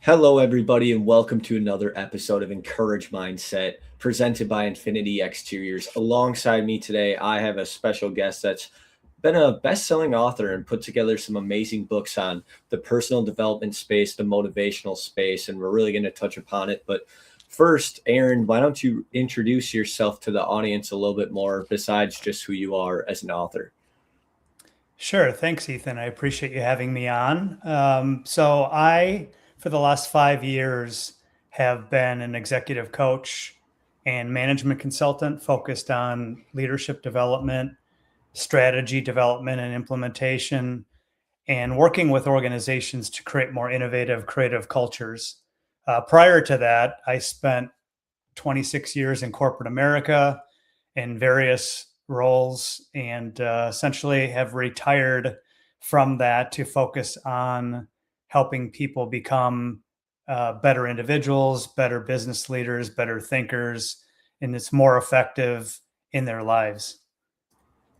Hello, everybody, and welcome to another episode of Encourage Mindset presented by Infinity Exteriors. Alongside me today, I have a special guest that's been a best selling author and put together some amazing books on the personal development space, the motivational space, and we're really going to touch upon it. But first, Aaron, why don't you introduce yourself to the audience a little bit more besides just who you are as an author? Sure. Thanks, Ethan. I appreciate you having me on. For the last 5 years, have been an executive coach and management consultant focused on leadership development, strategy development, and implementation, and working with organizations to create more innovative, creative cultures. Prior to that, I spent 26 years in corporate America in various roles and essentially have retired from that to focus on helping people become better individuals, better business leaders, better thinkers, and it's more effective in their lives.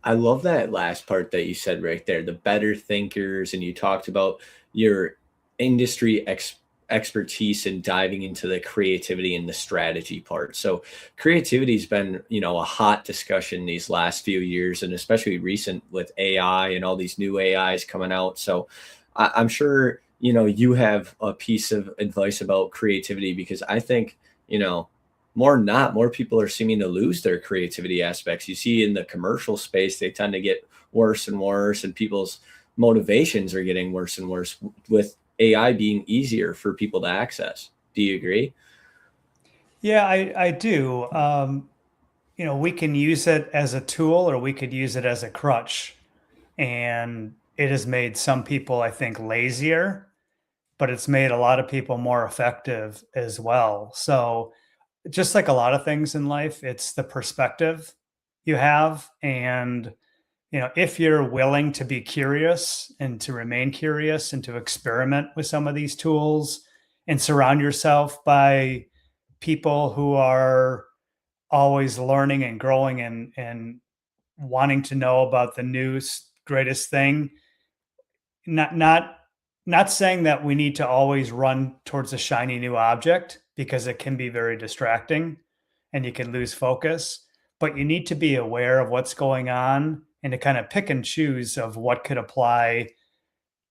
I love that last part that you said right there, the better thinkers, and you talked about your industry expertise in diving into the creativity and the strategy part. So creativity has been, a hot discussion these last few years, and especially recent with AI and all these new AIs coming out. So I'm sure, you have a piece of advice about creativity because I think, more people are seeming to lose their creativity aspects. You see in the commercial space, they tend to get worse and worse, and people's motivations are getting worse and worse with AI being easier for people to access. Do you agree? Yeah, I do. We can use it as a tool or we could use it as a crutch. And it has made some people, I think, lazier, but it's made a lot of people more effective as well. So, just like a lot of things in life, it's the perspective you have. And, if you're willing to be curious and to remain curious and to experiment with some of these tools and surround yourself by people who are always learning and growing and wanting to know about the newest, greatest thing, not not saying that we need to always run towards a shiny new object because it can be very distracting and you can lose focus, but you need to be aware of what's going on and to kind of pick and choose of what could apply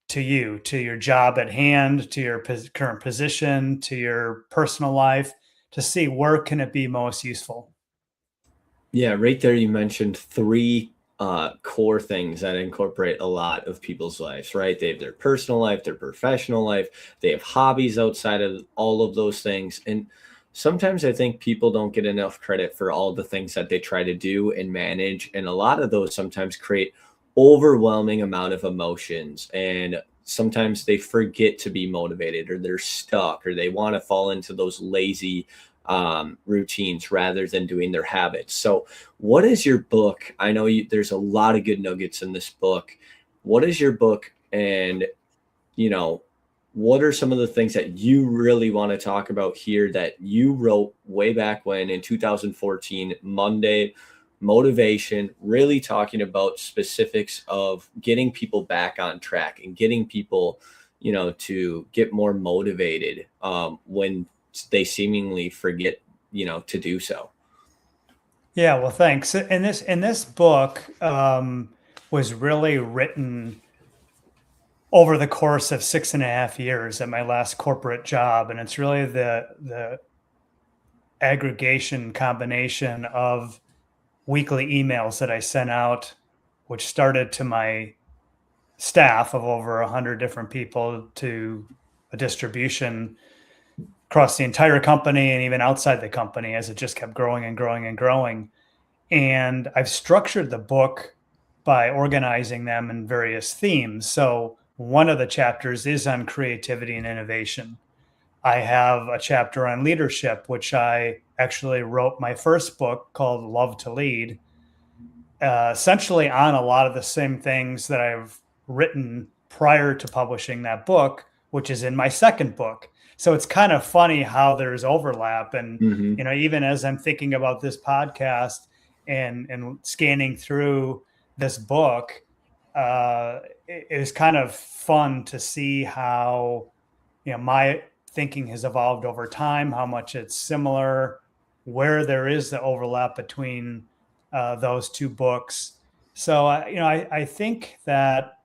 to you, to your job at hand, to your current position, to your personal life, to see where can it be most useful. Yeah, right there you mentioned three core things that incorporate a lot of people's lives, right? They have their personal life, their professional life, they have hobbies outside of all of those things. And sometimes I think people don't get enough credit for all the things that they try to do and manage. And a lot of those sometimes create overwhelming amount of emotions. And sometimes they forget to be motivated or they're stuck or they want to fall into those lazy routines rather than doing their habits. So, what is your book? I know there's a lot of good nuggets in this book. What is your book? And, you know, what are some of the things that you really want to talk about here that you wrote way back when in 2014, Monday Motivation, really talking about specifics of getting people back on track and getting people, to get more motivated when they seemingly forget, to do so. Yeah, well, thanks. And this book was really written over the course of 6.5 years at my last corporate job, and it's really the aggregation combination of weekly emails that I sent out, which started to my staff of over 100 different people to a distribution across the entire company and even outside the company as it just kept growing and growing and growing. And I've structured the book by organizing them in various themes. So one of the chapters is on creativity and innovation. I have a chapter on leadership, which I actually wrote my first book called Love to Lead, essentially on a lot of the same things that I've written prior to publishing that book, which is in my second book. So it's kind of funny how there's overlap. And, Hmm. even as I'm thinking about this podcast and scanning through this book, it was kind of fun to see how, my thinking has evolved over time, how much it's similar, where there is the overlap between those two books. So, I think that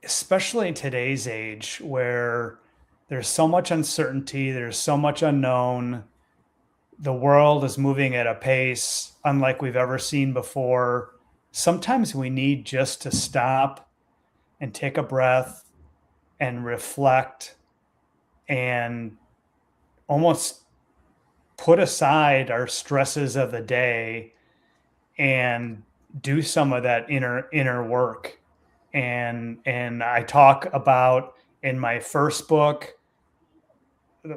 especially in today's age where there's so much uncertainty, there's so much unknown, the world is moving at a pace unlike we've ever seen before. Sometimes we need just to stop and take a breath and reflect and almost put aside our stresses of the day and do some of that inner work. And I talk about in my first book,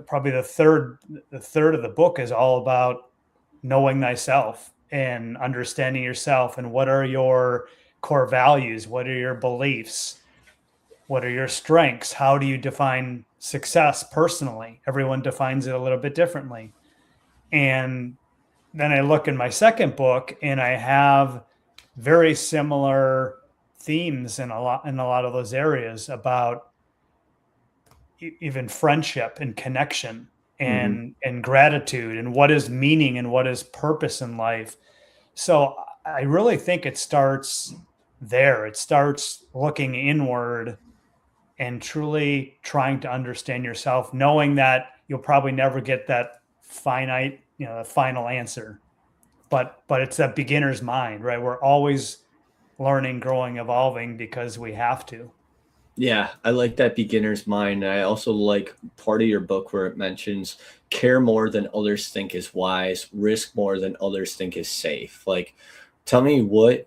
probably the third of the book is all about knowing thyself and understanding yourself and what are your core values, what are your beliefs, what are your strengths, how do you define success personally. Everyone defines it a little bit differently. And then I look in my second book and I have very similar themes in a lot of those areas about even friendship and connection Hmm. and gratitude and what is meaning and what is purpose in life. So I really think it starts there. It starts looking inward and truly trying to understand yourself, knowing that you'll probably never get that finite, final answer. But it's that beginner's mind, right? We're always learning, growing, evolving because we have to. Yeah, I like that beginner's mind. I also like part of your book where it mentions care more than others think is wise, risk more than others think is safe. Like, tell me what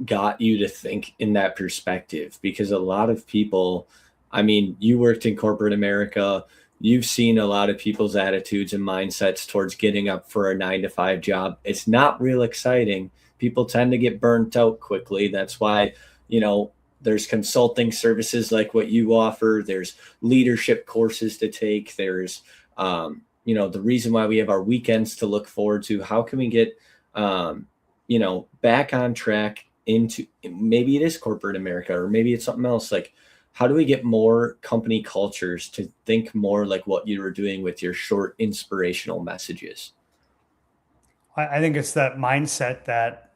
got you to think in that perspective? Because a lot of people, I mean, you worked in corporate America, you've seen a lot of people's attitudes and mindsets towards getting up for a 9 to 5 job. It's not real exciting. People tend to get burnt out quickly. That's why, you know, there's consulting services like what you offer, there's leadership courses to take, there's the reason why we have our weekends to look forward to. How can we get back on track into, maybe it is corporate America or maybe it's something else, like how do we get more company cultures to think more like what you were doing with your short inspirational messages? I think it's that mindset that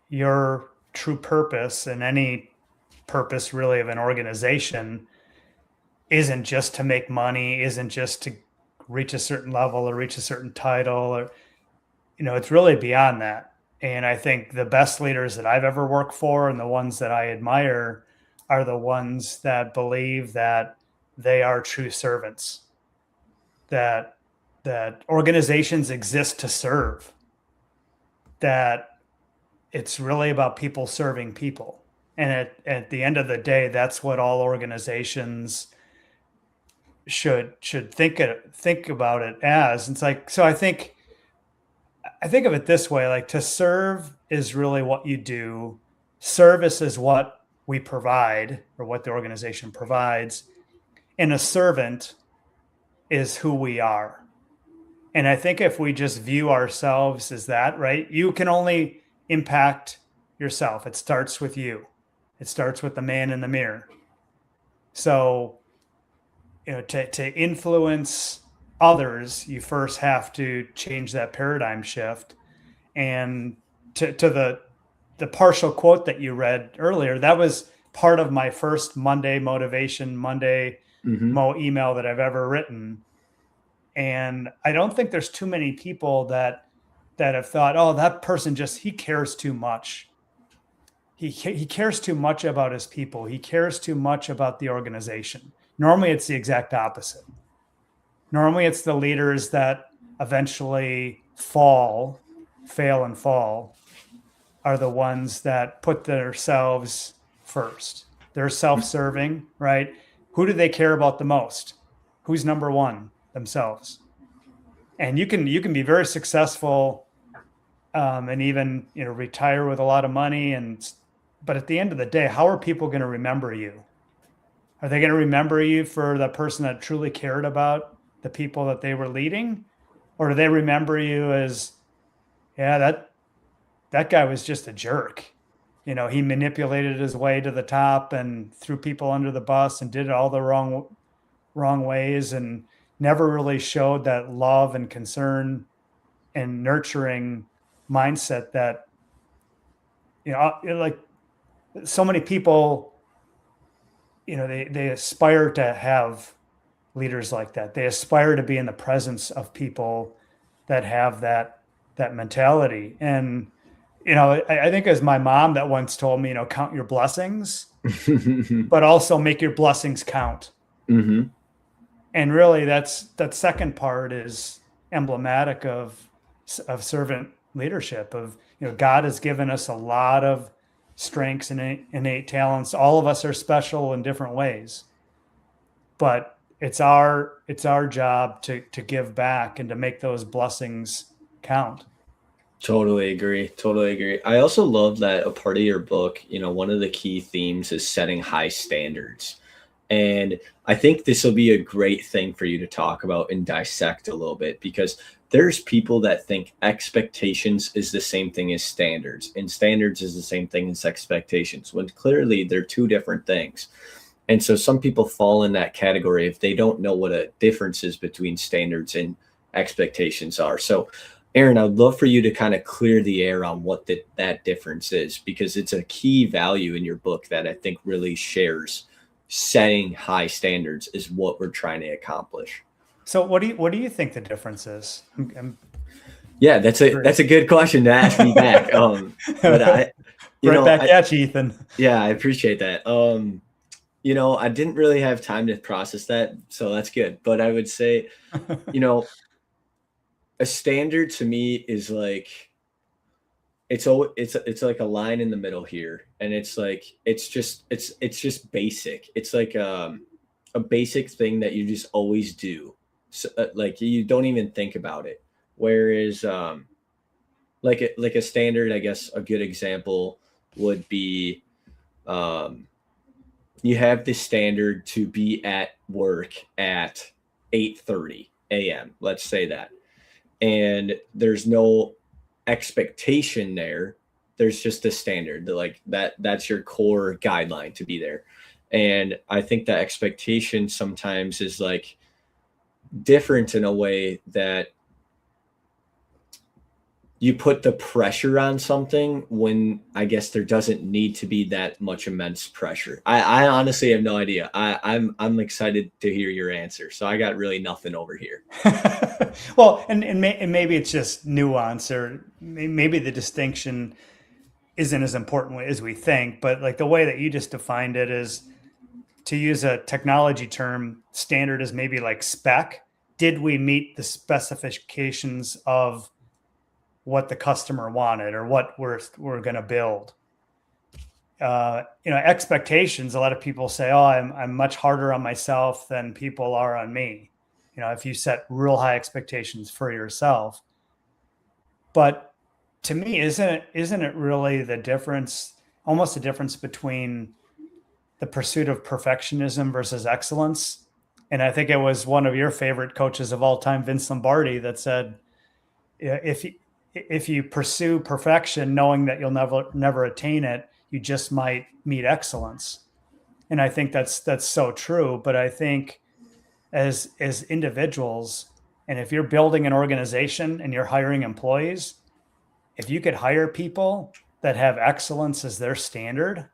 your true purpose and any purpose really of an organization isn't just to make money, isn't just to reach a certain level or reach a certain title, or it's really beyond that. And I think the best leaders that I've ever worked for and the ones that I admire are the ones that believe that they are true servants, that organizations exist to serve, that it's really about people serving people. And at the end of the day, that's what all organizations should think about it as. It's like, so I think of it this way, like to serve is really what you do. Service is what we provide or what the organization provides. And a servant is who we are. And I think if we just view ourselves as that, right? You can only impact yourself. It starts with you. It starts with the man in the mirror. So, to influence others, you first have to change that paradigm shift. And to the partial quote that you read earlier, that was part of my first Monday Motivation Monday Hmm. Mo email that I've ever written. And I don't think there's too many people that have thought, oh, that person he cares too much. He cares too much about his people. He cares too much about the organization. Normally, it's the exact opposite. Normally, it's the leaders that eventually fail and fall, are the ones that put themselves first. They're self-serving, right? Who do they care about the most? Who's number one? Themselves. And you can be very successful, and even retire with a lot of money. But at the end of the day, how are people going to remember you? Are they going to remember you for the person that truly cared about the people that they were leading, or do they remember you as, yeah, that guy was just a jerk? He manipulated his way to the top and threw people under the bus and did it all the wrong ways, and never really showed that love and concern and nurturing mindset that, like so many people, they aspire to have leaders like that. They aspire to be in the presence of people that have that mentality. And I think it was my mom that once told me, count your blessings, but also make your blessings count. Hmm. And really, that second part is emblematic of servant leadership. Of God has given us a lot of strengths and innate talents. All of us are special in different ways, but it's our job to give back and to make those blessings count. Totally agree. Totally agree. I also love that a part of your book, one of the key themes is setting high standards. And I think this will be a great thing for you to talk about and dissect a little bit, because there's people that think expectations is the same thing as standards, and standards is the same thing as expectations, when clearly they're two different things. And so some people fall in that category if they don't know what a difference is between standards and expectations are. So, Aaron, I'd love for you to kind of clear the air on what that difference is, because it's a key value in your book that I think really shares setting high standards is what we're trying to accomplish. So what do you think the difference is? I'm Yeah, that's a good question to ask me back. But I, you right know, back I at you, Ethan. yeah, I appreciate that. I didn't really have time to process that, so that's good. But I would say, you know, a standard to me is like it's like a line in the middle here, and it's like it's just basic. It's like a basic thing that you just always do, so, like you don't even think about it. Whereas like a standard, I guess a good example would be, um you have this standard to be at work at 8:30 a.m., let's say that, and there's no expectation there. There's just a standard that, like, that's your core guideline to be there. And I think that expectation sometimes is like different in a way that you put the pressure on something when I guess there doesn't need to be that much immense pressure. I honestly have no idea. I'm excited to hear your answer. So I got really nothing over here. Well, and maybe it's just nuance, or maybe the distinction isn't as important as we think. But like the way that you just defined it is, to use a technology term, standard is maybe like spec. Did we meet the specifications of what the customer wanted or what we're going to build? Expectations. A lot of people say, "Oh, I'm much harder on myself than people are on me." If you set real high expectations for yourself. But to me, isn't it really the difference, almost the difference between the pursuit of perfectionism versus excellence? And I think it was one of your favorite coaches of all time, Vince Lombardi, that said, "Yeah, if you pursue perfection, knowing that you'll never attain it, you just might meet excellence." And I think that's so true. But I think as individuals, and if you're building an organization and you're hiring employees, if you could hire people that have excellence as their standard,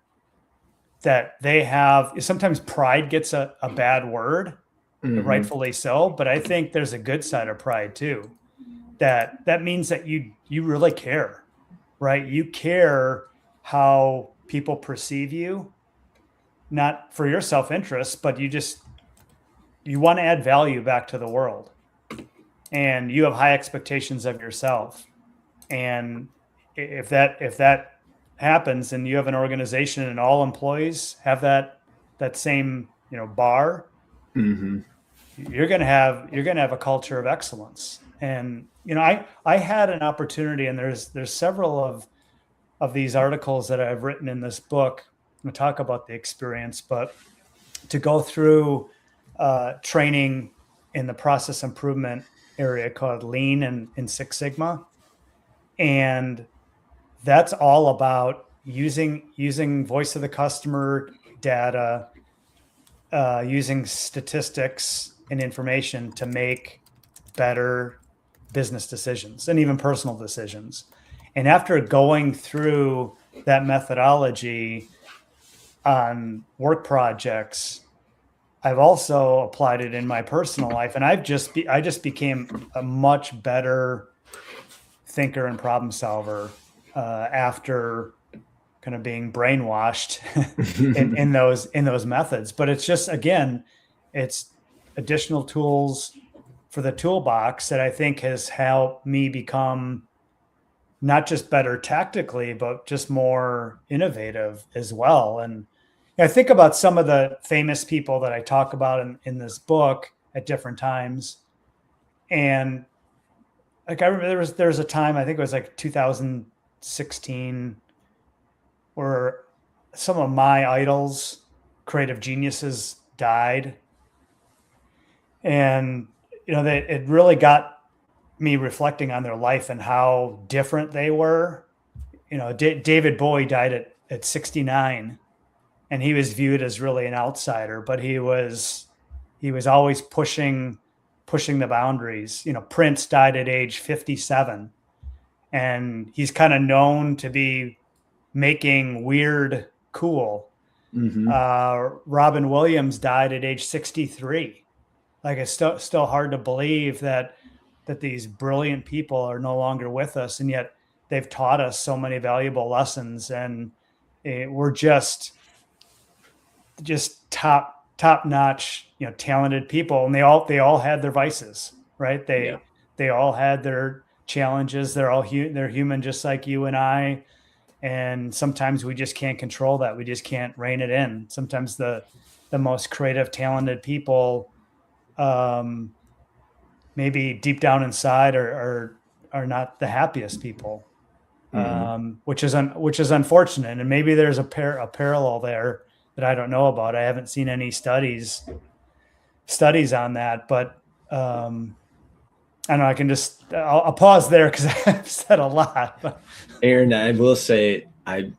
that they have, sometimes pride gets a bad word, Hmm. rightfully so, but I think there's a good side of pride too. That means that you really care, right? You care how people perceive you, not for your self-interest, but you want to add value back to the world, and you have high expectations of yourself. And if that happens, and you have an organization and all employees have that same bar, Hmm. you're going to have a culture of excellence. And I had an opportunity, and there's several of these articles that I've written in this book to talk about the experience, but to go through training in the process improvement area called Lean and Six Sigma. And that's all about using voice of the customer data, using statistics and information to make better business decisions and even personal decisions. And after going through that methodology on work projects, I've also applied it in my personal life, and I just became a much better thinker and problem solver after kind of being brainwashed in those methods. But it's just, again, it's additional tools for the toolbox that I think has helped me become not just better tactically, but just more innovative as well. And I think about some of the famous people that I talk about in this book at different times. And like I remember there was a time, I think it was like 2016, where some of my idols, creative geniuses, died. And it really got me reflecting on their life and how different they were. David Bowie died at 69, and he was viewed as really an outsider, but he was always pushing the boundaries. Prince died at age 57, and he's kind of known to be making weird cool. Robin Williams died at age 63. Like, it's still hard to believe that these brilliant people are no longer with us, and yet they've taught us so many valuable lessons, and we're just top notch, talented people, and they all had their vices, right? They all had their challenges. They're human, just like you and I. And sometimes we just can't control that. We just can't rein it in. Sometimes the most creative, talented people, maybe deep down inside, are not the happiest people, which is unfortunate. And maybe there's a parallel there that I don't know about. I haven't seen any studies on that, but I don't know. I'll pause there because I've said a lot. Aaron, I will say,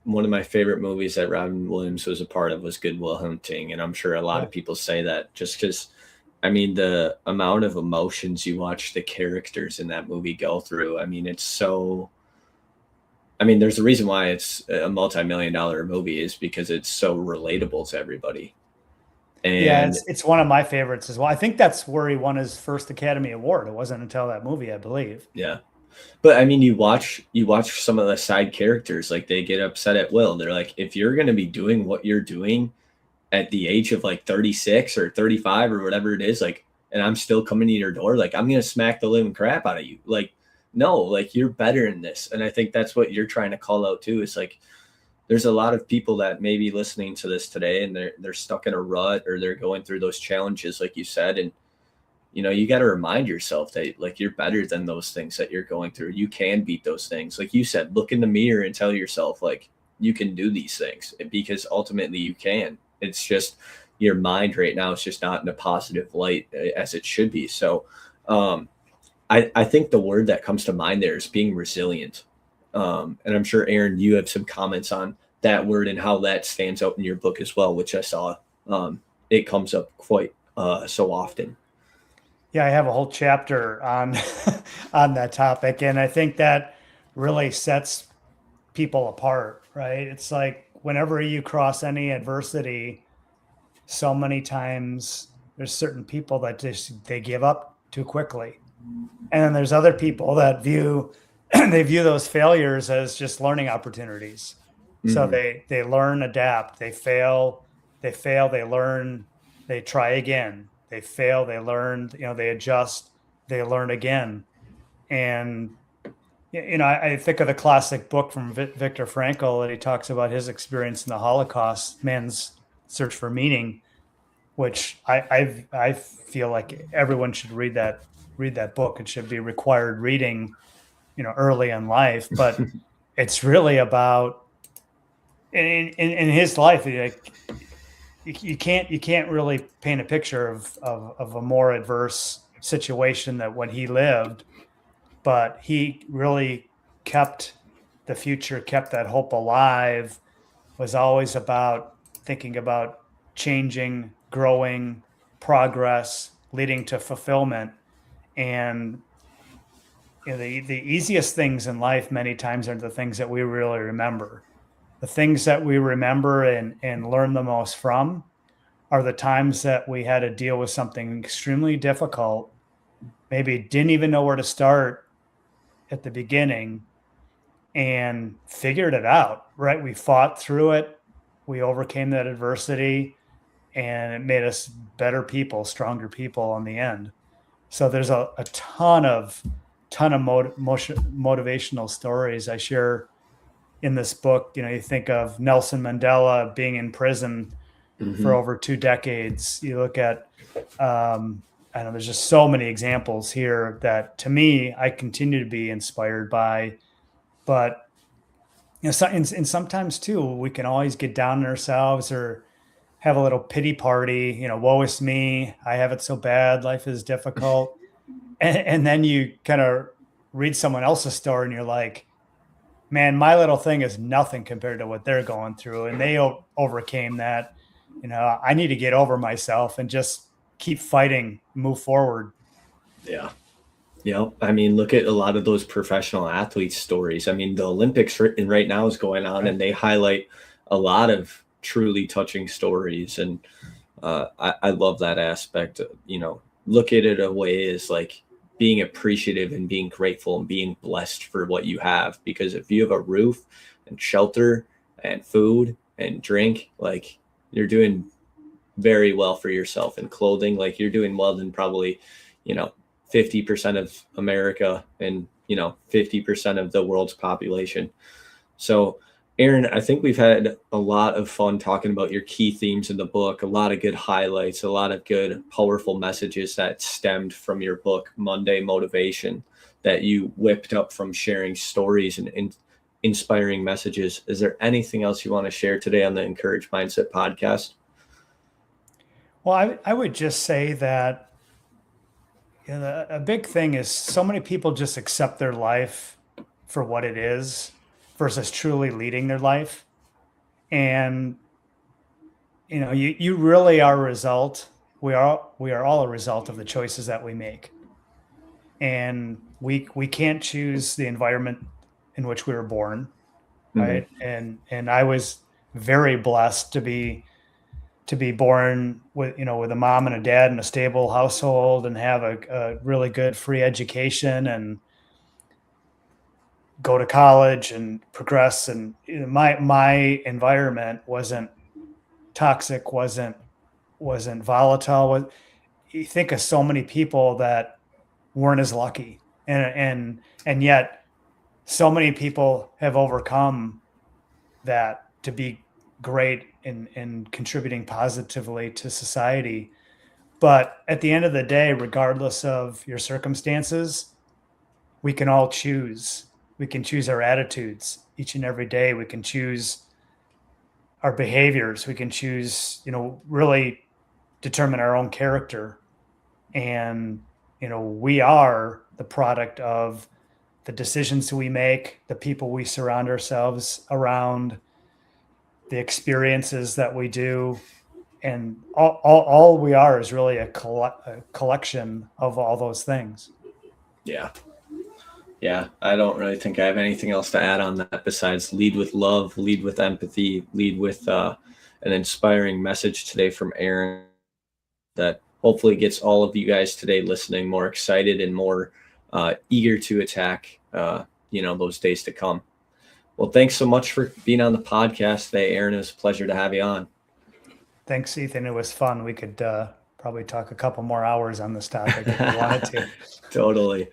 one of my favorite movies that Robin Williams was a part of was Good Will Hunting, and I'm sure a lot of people say that just because, I mean, the amount of emotions you watch the characters in that movie go through. I mean, it's so. I mean, there's a reason why it's a multi-million-dollar movie, is because it's so relatable to everybody. And yeah, it's one of my favorites as well. I think that's where he won his first Academy Award. It wasn't until that movie, I believe. Yeah. But I mean, you watch some of the side characters, like they get upset at Will. They're like, if you're going to be doing what you're doing at the age of like 36 or 35 or whatever it is, like, and I'm still coming to your door, like, I'm going to smack the living crap out of you. Like, no, like, you're better in this. And I think that's what you're trying to call out too. It's like, there's a lot of people that may be listening to this today, and they're stuck in a rut, or they're going through those challenges, like you said. And, you got to remind yourself that, like, you're better than those things that you're going through. You can beat those things. Like you said, look in the mirror and tell yourself, like, you can do these things, because ultimately you can. It's just your mind right now is just not in a positive light as it should be. So I think the word that comes to mind there is being resilient. And I'm sure, Aaron, you have some comments on that word and how that stands out in your book as well, which I saw it comes up quite so often. Yeah, I have a whole chapter on on that topic, and I think that really sets people apart, right? It's like whenever you cross any adversity, so many times there's certain people that just they give up too quickly, and then there's other people that view they view those failures as just learning opportunities. So they learn, adapt, they fail, they learn, they try again. They fail, they learn, they adjust, they learn again. And, I think of the classic book from Viktor Frankl, that he talks about his experience in the Holocaust, Man's Search for Meaning, which I feel like everyone should read that book. It should be required reading, early in life. But it's really about, in his life, like, you can't really paint a picture of a more adverse situation than what he lived, but he really kept the future kept that hope alive was always about thinking about changing, growing, progress, leading to fulfillment. And the easiest things in life many times are the things that we really remember. The things that we remember and learn the most from are the times that we had to deal with something extremely difficult, maybe didn't even know where to start at the beginning, and figured it out, right? We fought through it, we overcame that adversity, and it made us better people, stronger people in the end. So there's a ton of motivational stories I share in this book. You think of Nelson Mandela being in prison for Hmm. over 2 decades. You look at, I know there's just so many examples here that to me, I continue to be inspired by. But, and sometimes too, we can always get down on ourselves or have a little pity party, woe is me. I have it so bad. Life is difficult. And then you kind of read someone else's story and you're like, man, my little thing is nothing compared to what they're going through. And they overcame that. I need to get over myself and just keep fighting, move forward. Yeah. I mean, look at a lot of those professional athletes' stories. I mean, the Olympics right now is going on, Right. and they highlight a lot of truly touching stories. And I love that aspect. Look at it a way as like being appreciative and being grateful and being blessed for what you have. Because if you have a roof and shelter and food and drink, like you're doing very well for yourself, and clothing, like you're doing well than probably, you know, 50% of America and, 50% of the world's population. So, Aaron, I think we've had a lot of fun talking about your key themes in the book, a lot of good highlights, a lot of good, powerful messages that stemmed from your book, Monday Motivation, that you whipped up from sharing stories and inspiring messages. Is there anything else you want to share today on the Encourage Mindset podcast? Well, I would just say that a big thing is so many people just accept their life for what it is versus truly leading their life. And you really are a result. We are all a result of the choices that we make. And we can't choose the environment in which we were born, Hmm. right? And I was very blessed to be born with a mom and a dad in a stable household and have a really good free education and go to college and progress. And my environment wasn't toxic, wasn't volatile. You think of so many people that weren't as lucky, and yet so many people have overcome that to be great in contributing positively to society. But at the end of the day, regardless of your circumstances, we can all choose. We can choose our attitudes each and every day. We can choose our behaviors. We can choose, really determine our own character. And, we are the product of the decisions we make, the people we surround ourselves around, the experiences that we do. And all we are is really a collection of all those things. Yeah. Yeah, I don't really think I have anything else to add on that besides lead with love, lead with empathy, lead with an inspiring message today from Aaron that hopefully gets all of you guys today listening more excited and more eager to attack, those days to come. Well, thanks so much for being on the podcast today, Aaron. It was a pleasure to have you on. Thanks, Ethan. It was fun. We could probably talk a couple more hours on this topic if we wanted to. Totally.